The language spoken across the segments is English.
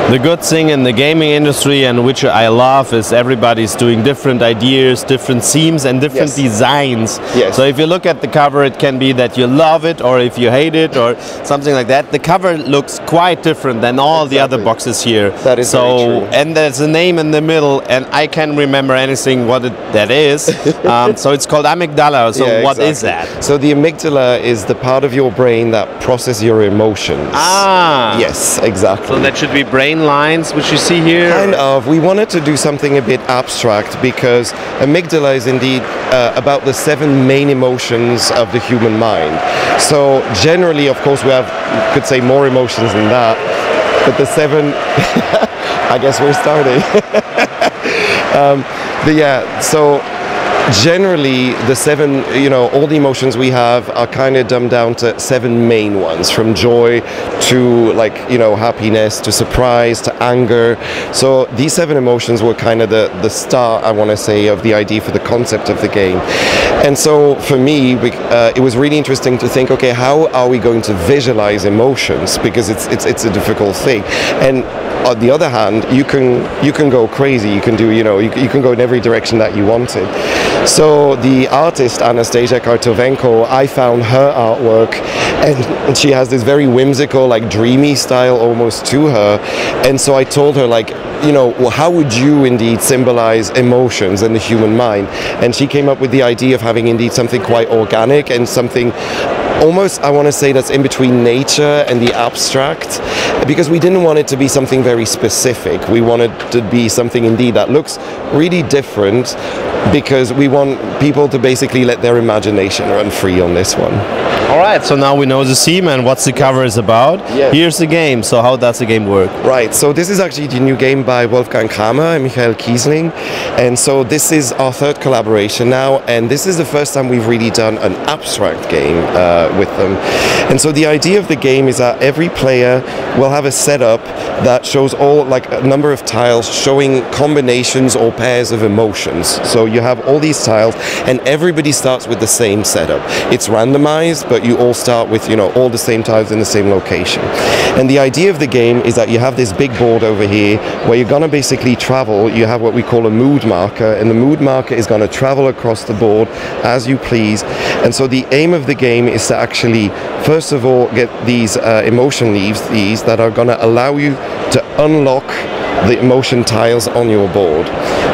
The good thing in the gaming industry, and which I love, is everybody's doing different ideas, different themes and different designs. Yes. So if you look at the cover, it can be that you love it or if you hate it or something like that. The cover looks quite different than all the other boxes here. That is very true. And there's a name in the middle, and I can't remember anything what that is. So it's called amygdala. So Yeah, what exactly. is that? So the amygdala is the part of your brain that processes your emotions. Ah. Yes, exactly. So that should be brain lines, which you see here? Kind of. We wanted to do something a bit abstract because amygdala is indeed about the 7 main emotions of the human mind. So generally, of course, we could say more emotions than that, but the 7, I guess we're starting. But yeah, so generally the 7, all the emotions we have are kind of dumbed down to 7 main ones, from joy to happiness to surprise to anger. So these 7 emotions were kind of the start, I want to say, of the idea for the concept of the game. And so for me, it was really interesting to think, okay, how are we going to visualize emotions? Because it's a difficult thing. And on the other hand, you can go crazy. You can do, you can go in every direction that you wanted. So the artist Anastasia Kartovenko, I found her artwork, and she has this very whimsical, dreamy style almost to her. And so I told her, well, how would you indeed symbolize emotions in the human mind? And she came up with the idea of having indeed something quite organic and something almost, I want to say, that's in between nature and the abstract, because we didn't want it to be something very specific. We wanted to be something indeed that looks really different, because we want people to basically let their imagination run free on this one. All right, so now we know the theme and what the cover is about. Yes. Here's the game. So how does the game work? Right, so this is actually the new game by Wolfgang Kramer and Michael Kiesling. And so this is our 3rd collaboration now, and this is the first time we've really done an abstract game with them. And so the idea of the game is that every player will have a setup that shows a number of tiles showing combinations or pairs of emotions. So you have all these tiles, and everybody starts with the same setup. It's randomized, but you all start with, all the same tiles in the same location. And the idea of the game is that you have this big board over here where you're going to basically travel. You have what we call a mood marker, and the mood marker is going to travel across the board as you please. And so the aim of the game is to actually, first of all, get these emotion leaves, these that are going to allow you to unlock the emotion tiles on your board.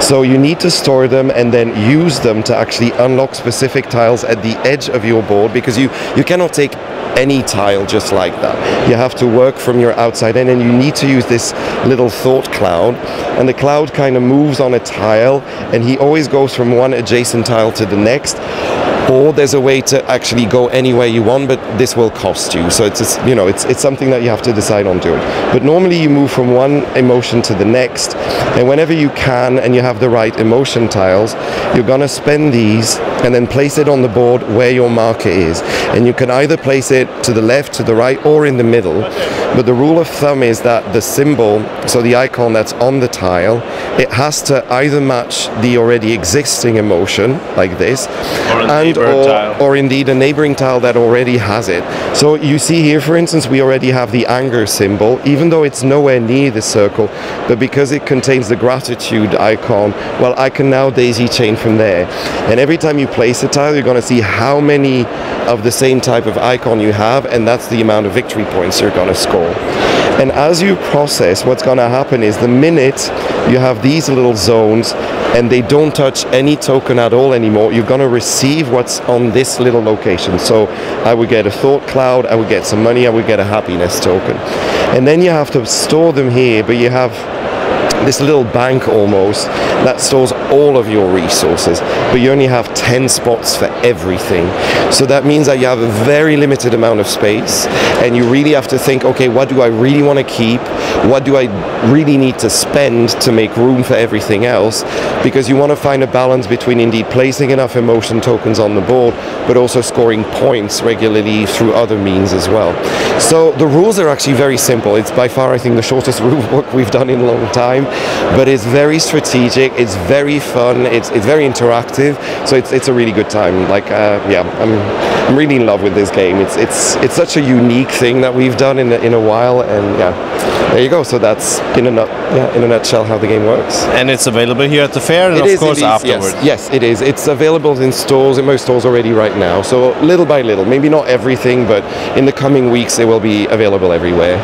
So you need to store them and then use them to actually unlock specific tiles at the edge of your board, because you cannot take any tile just like that. You have to work from your outside in, and you need to use this little thought cloud, and the cloud kind of moves on a tile, and he always goes from one adjacent tile to the next. Or there's a way to actually go anywhere you want, but this will cost you. So it's something that you have to decide on doing. But normally you move from one emotion to the next, and whenever you can and you have the right emotion tiles, you're gonna spend these and then place it on the board where your marker is. And you can either place it to the left, to the right, or in the middle. But the rule of thumb is that the symbol, so the icon that's on the tile, it has to either match the already existing emotion, like this, or indeed a neighboring tile that already has it. So you see here, for instance, we already have the anger symbol, even though it's nowhere near the circle, but because it contains the gratitude icon, well, I can now daisy chain from there. And every time you place a tile, you're going to see how many of the same type of icon you have, and that's the amount of victory points you're going to score. And as you process, what's going to happen is the minute you have these little zones and they don't touch any token at all anymore, you're going to receive what's on this little location. So I would get a thought cloud, I would get some money, I would get a happiness token. And then you have to store them here, but you have this little bank almost that stores all of your resources, but you only have 10 spots for everything. So that means that you have a very limited amount of space, and you really have to think, okay, what do I really want to keep? What do I really need to spend to make room for everything else? Because you want to find a balance between indeed placing enough emotion tokens on the board, but also scoring points regularly through other means as well. So the rules are actually very simple. It's by far, I think, the shortest rule book we've done in a long time, but it's very strategic, it's very fun, it's very interactive, so it's a really good time. I'm really in love with this game. It's such a unique thing that we've done in a while, and yeah, there you go. So that's in a nutshell how the game works. And it's available here at the fair, and of course afterwards. Yes, it is. It's available in stores, in most stores already right now. So little by little, maybe not everything, but in the coming weeks it will be available everywhere.